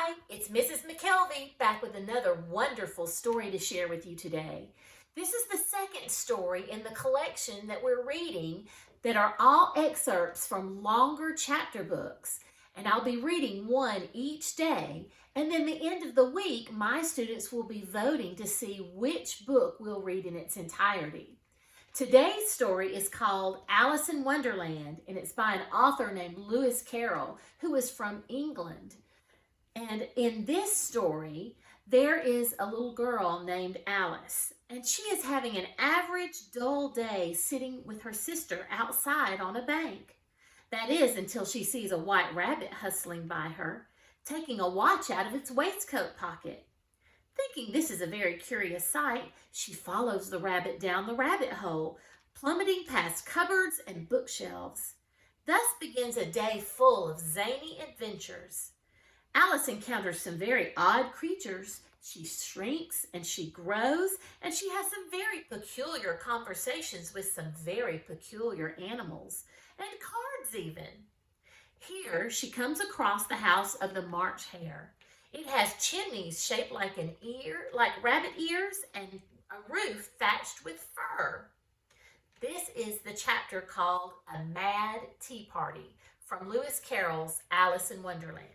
Hi, it's Mrs. McKelvy back with another wonderful story to share with you today. This is the second story in the collection that we're reading that are all excerpts from longer chapter books. And I'll be reading one each day. And then the end of the week, my students will be voting to see which book we'll read in its entirety. Today's story is called Alice in Wonderland, and it's by an author named Lewis Carroll, who is from England. And in this story, there is a little girl named Alice, and she is having an average dull day sitting with her sister outside on a bank. That is until she sees a white rabbit hustling by her, taking a watch out of its waistcoat pocket. Thinking this is a very curious sight, she follows the rabbit down the rabbit hole, plummeting past cupboards and bookshelves. Thus begins a day full of zany adventures. Alice encounters some very odd creatures. She shrinks and she grows, and she has some very peculiar conversations with some very peculiar animals, and cards even. Here she comes across the house of the March Hare. It has chimneys shaped like rabbit ears, and a roof thatched with fur. This is the chapter called A Mad Tea Party from Lewis Carroll's Alice in Wonderland.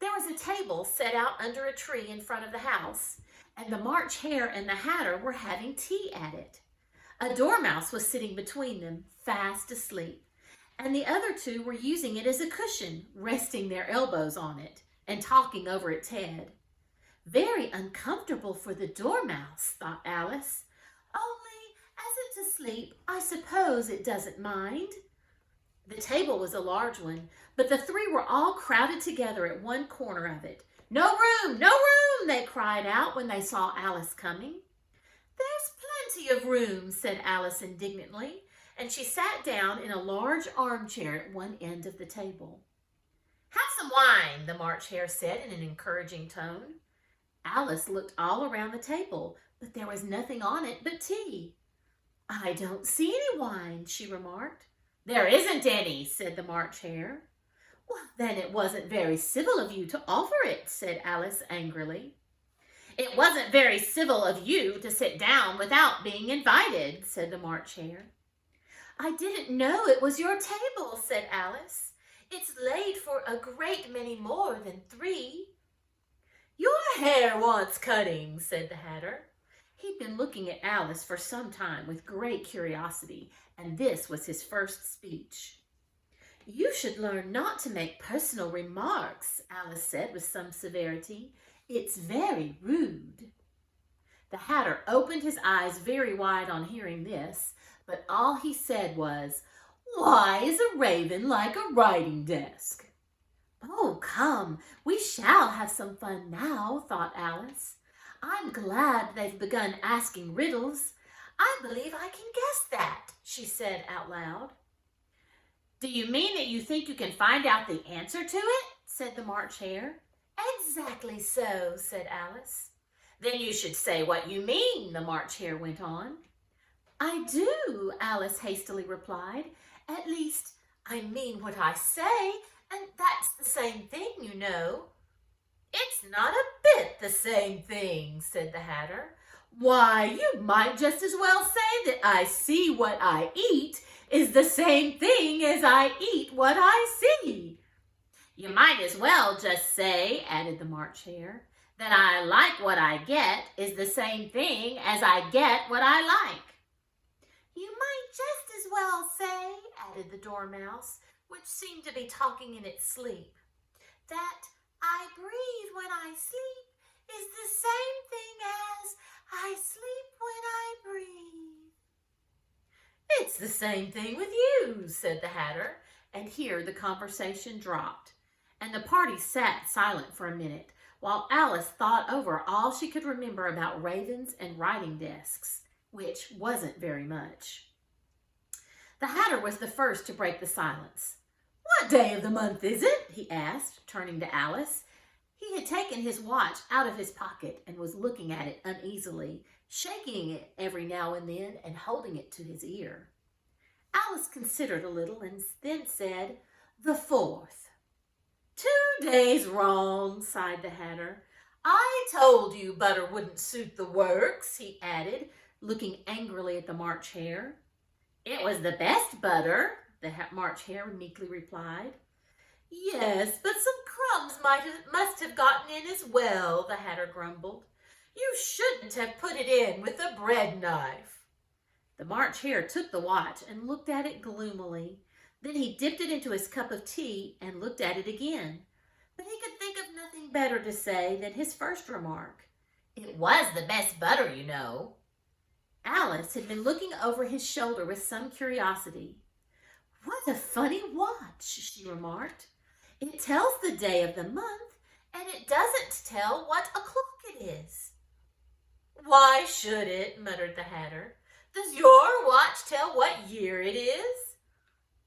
There was a table set out under a tree in front of the house, and the March Hare and the Hatter were having tea at it. A dormouse was sitting between them, fast asleep, and the other two were using it as a cushion, resting their elbows on it and talking over its head. Very uncomfortable for the dormouse, thought Alice. Only, as it's asleep, I suppose it doesn't mind. The table was a large one, but the three were all crowded together at one corner of it. No room, no room, they cried out when they saw Alice coming. There's plenty of room, said Alice indignantly, and she sat down in a large armchair at one end of the table. Have some wine, the March Hare said in an encouraging tone. Alice looked all around the table, but there was nothing on it but tea. I don't see any wine, she remarked. There isn't any, said the March Hare. Well, then it wasn't very civil of you to offer it, said Alice angrily. It wasn't very civil of you to sit down without being invited, said the March Hare. I didn't know it was your table, said Alice. It's laid for a great many more than three. Your hair wants cutting, said the Hatter. He'd been looking at Alice for some time with great curiosity, and this was his first speech. You should learn not to make personal remarks, Alice said with some severity. It's very rude. The Hatter opened his eyes very wide on hearing this, but all he said was, Why is a raven like a writing desk? Oh, come, we shall have some fun now, thought Alice. I'm glad they've begun asking riddles. I believe I can guess that, she said out loud. Do you mean that you think you can find out the answer to it? Said the March Hare. Exactly so, said Alice. Then you should say what you mean, the March Hare went on. I do, Alice hastily replied. At least, I mean what I say, and that's the same thing, you know. It's not a bit the same thing, said the Hatter. Why, you might just as well say that I see what I eat is the same thing as I eat what I see. You might as well just say, added the March Hare, that I like what I get is the same thing as I get what I like. You might just as well say, added the Dormouse, which seemed to be talking in its sleep, that I breathe when I sleep is the same thing as I sleep when I breathe. It's the same thing with you, said the Hatter, and here the conversation dropped, and the party sat silent for a minute while Alice thought over all she could remember about ravens and writing desks, which wasn't very much. The Hatter was the first to break the silence. What day of the month is it? He asked, turning to Alice. He had taken his watch out of his pocket and was looking at it uneasily, shaking it every now and then and holding it to his ear. Alice considered a little and then said, the 4th. 2 always wrong, sighed the Hatter. I told you butter wouldn't suit the works, he added, looking angrily at the March Hare. It was the best butter, the March Hare meekly replied. Yes, but some crumbs must have gotten in as well, the Hatter grumbled. You shouldn't have put it in with a bread knife. The March Hare took the watch and looked at it gloomily. Then he dipped it into his cup of tea and looked at it again. But he could think of nothing better to say than his first remark. It was the best butter, you know. Alice had been looking over his shoulder with some curiosity. What a funny watch, she remarked. It tells the day of the month, and it doesn't tell what o'clock it is. Why should it? Muttered the Hatter. Does your watch tell what year it is?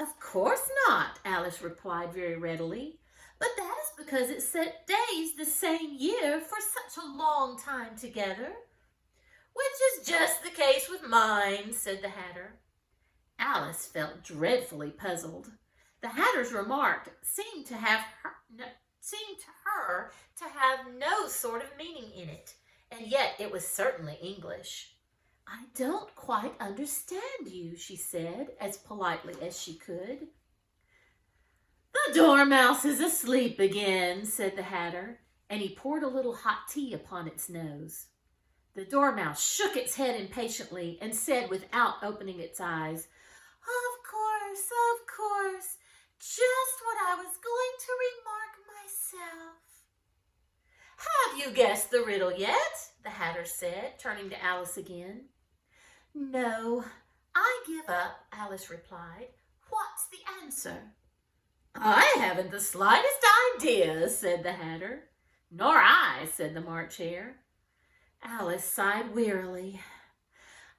Of course not, Alice replied very readily. But that is because it set days the same year for such a long time together. Which is just the case with mine, said the Hatter. Alice felt dreadfully puzzled. The Hatter's remark seemed to her to have no sort of meaning in it, and yet it was certainly English. I don't quite understand you, she said, as politely as she could. The Dormouse is asleep again, said the Hatter, and he poured a little hot tea upon its nose. The Dormouse shook its head impatiently and said without opening its eyes, Of course, just what I was going to remark myself. Have you guessed the riddle yet? The Hatter said, turning to Alice again. No, I give up, Alice replied. What's the answer? I haven't the slightest idea, said the Hatter. Nor I, said the March Hare. Alice sighed wearily.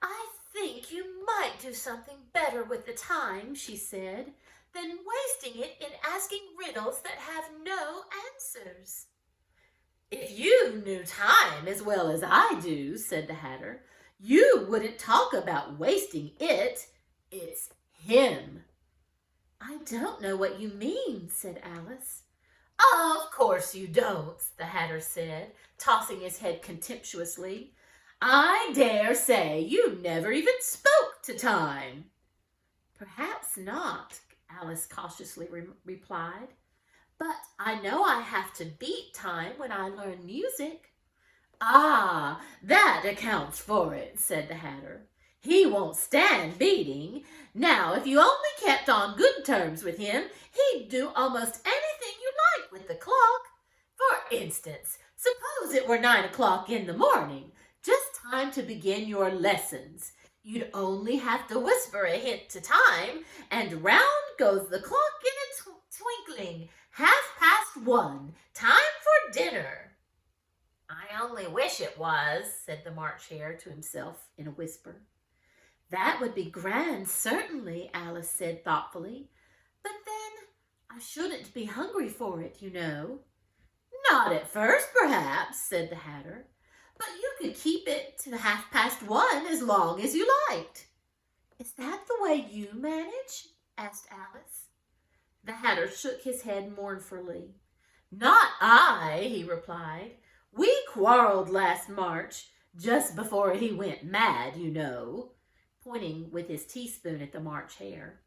I think you might do something better with the time, she said, than wasting it in asking riddles that have no answers. If you knew time as well as I do, said the Hatter, you wouldn't talk about wasting it. It's him. I don't know what you mean, said Alice. Of course you don't, the Hatter said, tossing his head contemptuously. I dare say you never even spoke to time. Perhaps not, Alice cautiously replied. But I know I have to beat time when I learn music. Ah, that accounts for it, said the Hatter. He won't stand beating. Now, if you only kept on good terms with him, he'd do almost anything you like with the clock. For instance, suppose it were 9 o'clock in the morning, just time to begin your lessons. You'd only have to whisper a hint to time, and round goes the clock in a twinkling. 1:30, time for dinner. I only wish it was, said the March Hare to himself in a whisper. That would be grand, certainly, Alice said thoughtfully. But then I shouldn't be hungry for it, you know. Not at first, perhaps, said the Hatter. But you could keep it to 1:30 as long as you liked. Is that the way you manage? Asked Alice. The Hatter shook his head mournfully. Not I, he replied. We quarreled last March, just before he went mad, you know, pointing with his teaspoon at the March Hare.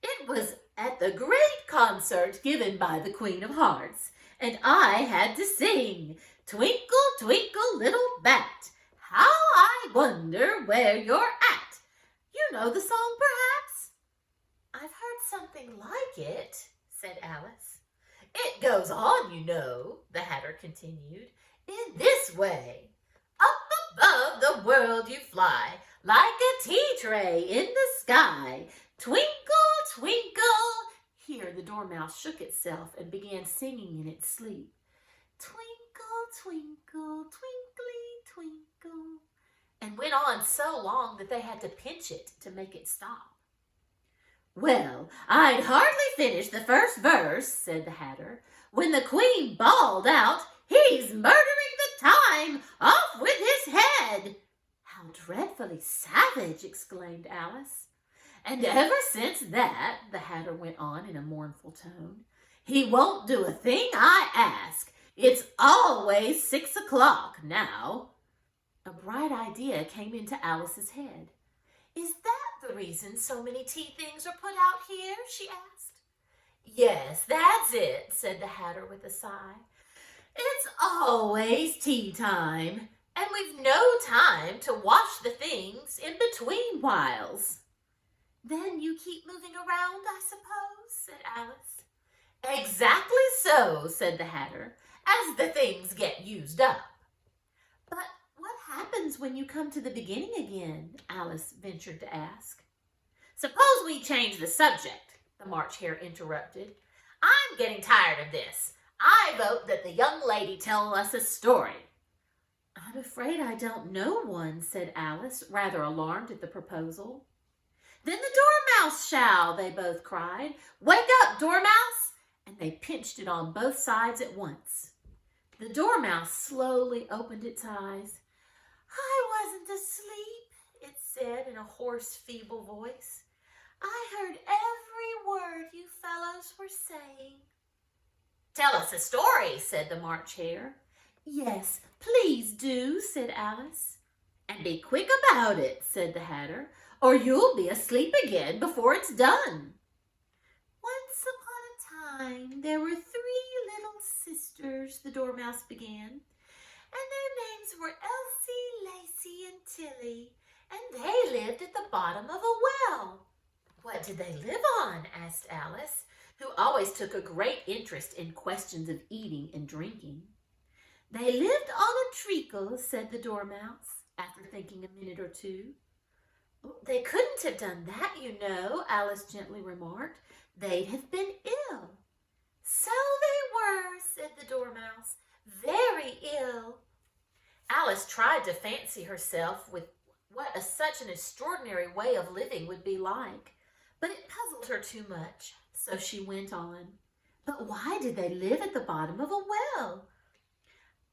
It was at the great concert given by the Queen of Hearts, and I had to sing, Twinkle, twinkle, little bat, how I wonder where you're at. You know the song, perhaps? I've heard something like it, said Alice. It goes on, you know, the Hatter continued, in this way. Up above the world you fly, like a tea tray in the sky. Twinkle, twinkle. Here the Dormouse shook itself and began singing in its sleep. Twinkle, twinkle, twinkly, twinkle. And went on so long that they had to pinch it to make it stop. Well, I'd hardly finished the first verse, said the Hatter, when the Queen bawled out, He's murdering the time! Off with his head! How dreadfully savage, exclaimed Alice. And ever since that, the Hatter went on in a mournful tone, He won't do a thing I ask. It's always 6 o'clock now. A bright idea came into Alice's head. Is that the reason so many tea things are put out here? She asked. Yes, that's it, said the Hatter with a sigh. It's always tea time, and we've no time to wash the things in between whiles. Then you keep moving around, I suppose, said Alice. Exactly so, said the Hatter, as the things get used up. But what happens when you come to the beginning again? Alice ventured to ask. Suppose we change the subject, the March Hare interrupted. I'm getting tired of this. I vote that the young lady tell us a story. I'm afraid I don't know one, said Alice, rather alarmed at the proposal. Then the Dormouse shall, they both cried. Wake up, Dormouse! And they pinched it on both sides at once. The Dormouse slowly opened its eyes. I wasn't asleep, it said in a hoarse, feeble voice. I heard every word you fellows were saying. Tell us a story, said the March Hare. Yes, please do, said Alice. And be quick about it, said the Hatter, or you'll be asleep again before it's done. Once upon a time, there were 3 little sisters, the Dormouse began, and their names were Elsie, Lacie, and Tilly, and they lived at the bottom of a well. What did they live on? Asked Alice, who always took a great interest in questions of eating and drinking. They lived on a treacle, said the Dormouse, after thinking a minute or two. They couldn't have done that, you know, Alice gently remarked. They'd have been ill. So they were, said the Dormouse, very ill. Alice tried to fancy herself with what such an extraordinary way of living would be like, but it puzzled her too much, so she went on. But why did they live at the bottom of a well?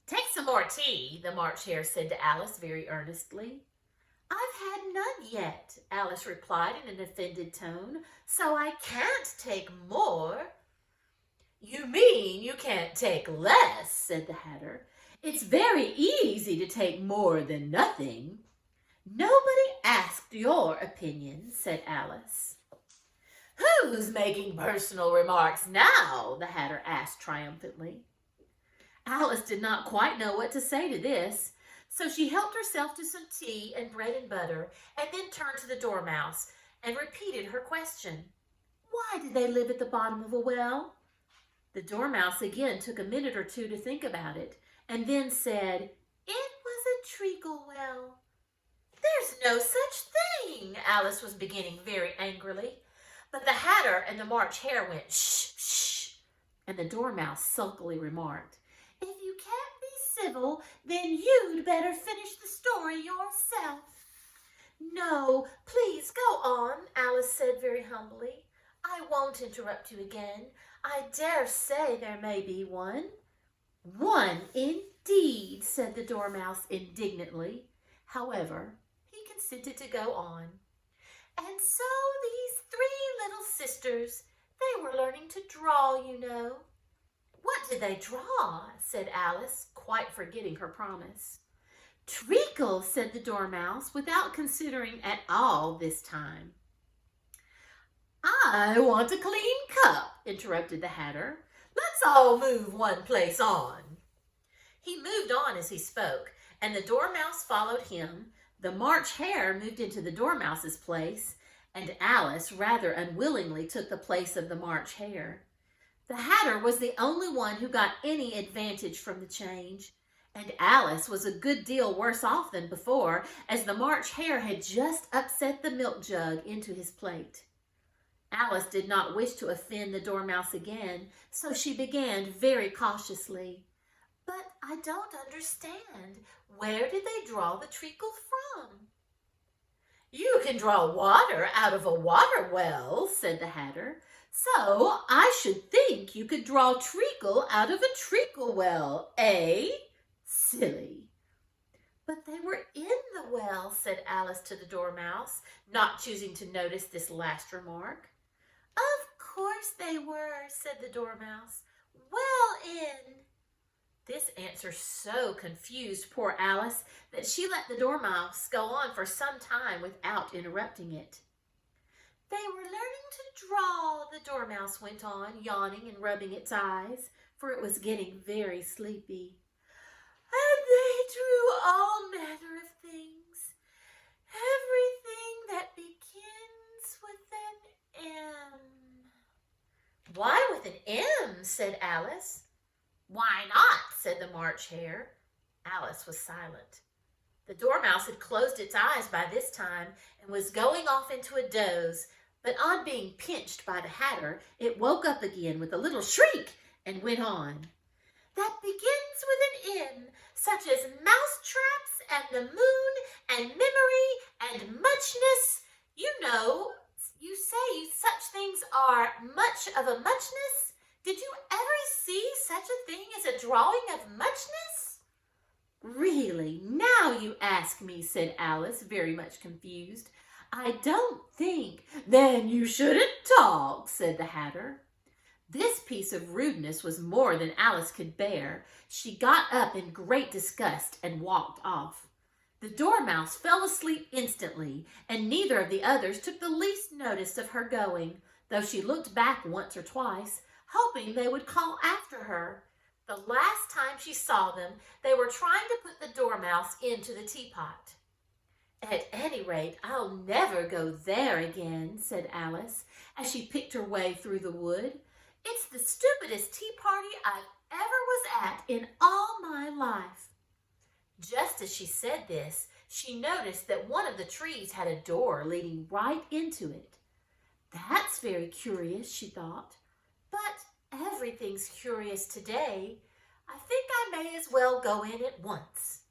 Take some more tea, the March Hare said to Alice very earnestly. I've had none yet, Alice replied in an offended tone, so I can't take more. You mean you can't take less, said the Hatter. It's very easy to take more than nothing. Nobody asked your opinion, said Alice. Who's making personal remarks now? The Hatter asked triumphantly. Alice did not quite know what to say to this, so she helped herself to some tea and bread and butter, and then turned to the Dormouse and repeated her question. Why did they live at the bottom of a well? The Dormouse again took a minute or two to think about it, and then said, It was a treacle well. There's no such thing, Alice was beginning very angrily. But the Hatter and the March Hare went, Shh, shh, and the Dormouse sulkily remarked, If you can't be civil, then you'd better finish the story yourself. No, please go on, Alice said very humbly. I won't interrupt you again. I dare say there may be one. One indeed, said the Dormouse indignantly. However, he consented to go on. And so these 3 little sisters, they were learning to draw, you know. What did they draw? Said Alice, quite forgetting her promise. Treacle, said the Dormouse, without considering at all this time. I want a clean cup, interrupted the Hatter. Let's all move one place on. He moved on as he spoke, and the Dormouse followed him. The March Hare moved into the Dormouse's place, and Alice rather unwillingly took the place of the March Hare. The Hatter was the only one who got any advantage from the change, and Alice was a good deal worse off than before, as the March Hare had just upset the milk jug into his plate. Alice did not wish to offend the Dormouse again, so she began very cautiously. But I don't understand. Where did they draw the treacle from? You can draw water out of a water well, said the Hatter. So I should think you could draw treacle out of a treacle well, eh? Silly. But they were in the well, said Alice to the Dormouse, not choosing to notice this last remark. Of course they were, said the Dormouse. Well in. This answer so confused poor Alice that she let the Dormouse go on for some time without interrupting it. They were learning to draw, the Dormouse went on, yawning and rubbing its eyes, for it was getting very sleepy. And they drew all manner of things, everything that begins with an M. Why with an M? Said Alice. Why not? Said the March Hare. Alice was silent. The Dormouse had closed its eyes by this time and was going off into a doze, but on being pinched by the Hatter, it woke up again with a little shriek and went on. That begins with an M, such as mousetraps and the moon and memory and muchness. You know, you say such things are much of a muchness. Did you ever see such a thing as a drawing of muchness? Really, now you ask me, said Alice, very much confused. I don't think. Then you shouldn't talk, said the Hatter. This piece of rudeness was more than Alice could bear. She got up in great disgust and walked off. The Dormouse fell asleep instantly, and neither of the others took the least notice of her going, though she looked back once or twice, hoping they would call after her. The last time she saw them, they were trying to put the Dormouse into the teapot. At any rate, I'll never go there again, said Alice, as she picked her way through the wood. It's the stupidest tea party I ever was at in all my life. Just as she said this, she noticed that one of the trees had a door leading right into it. That's very curious, she thought. But everything's curious today. I think I may as well go in at once.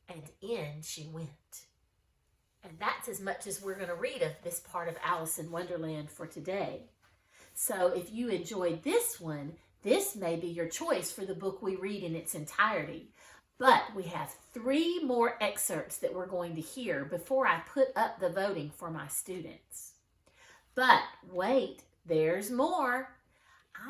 And in she went. And that's as much as we're going to read of this part of Alice in Wonderland for today. So if you enjoyed this one, this may be your choice for the book we read in its entirety. But we have 3 more excerpts that we're going to hear before I put up the voting for my students. But wait, there's more.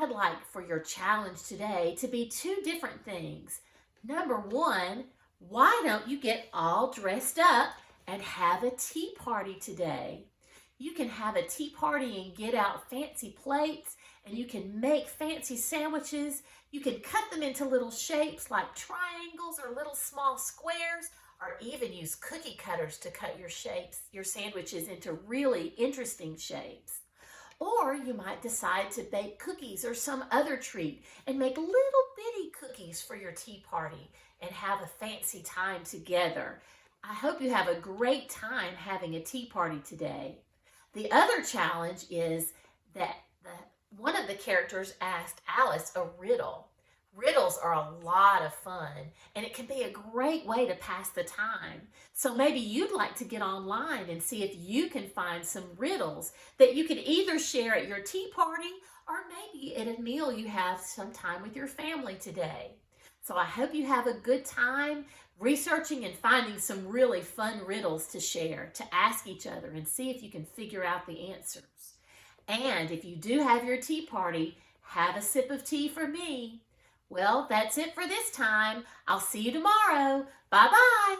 I'd like for your challenge today to be 2 different things. Number 1, why don't you get all dressed up and have a tea party today? You can have a tea party and get out fancy plates, and you can make fancy sandwiches. You can cut them into little shapes like triangles or little small squares, or even use cookie cutters to cut your sandwiches into really interesting shapes. Or you might decide to bake cookies or some other treat and make little bitty cookies for your tea party and have a fancy time together. I hope you have a great time having a tea party today. The other challenge is that one of the characters asked Alice a riddle. Riddles are a lot of fun, and it can be a great way to pass the time. So maybe you'd like to get online and see if you can find some riddles that you could either share at your tea party or maybe at a meal you have sometime with your family today. So I hope you have a good time researching and finding some really fun riddles to share, to ask each other and see if you can figure out the answers. And if you do have your tea party, have a sip of tea for me. Well, that's it for this time. I'll see you tomorrow. Bye-bye.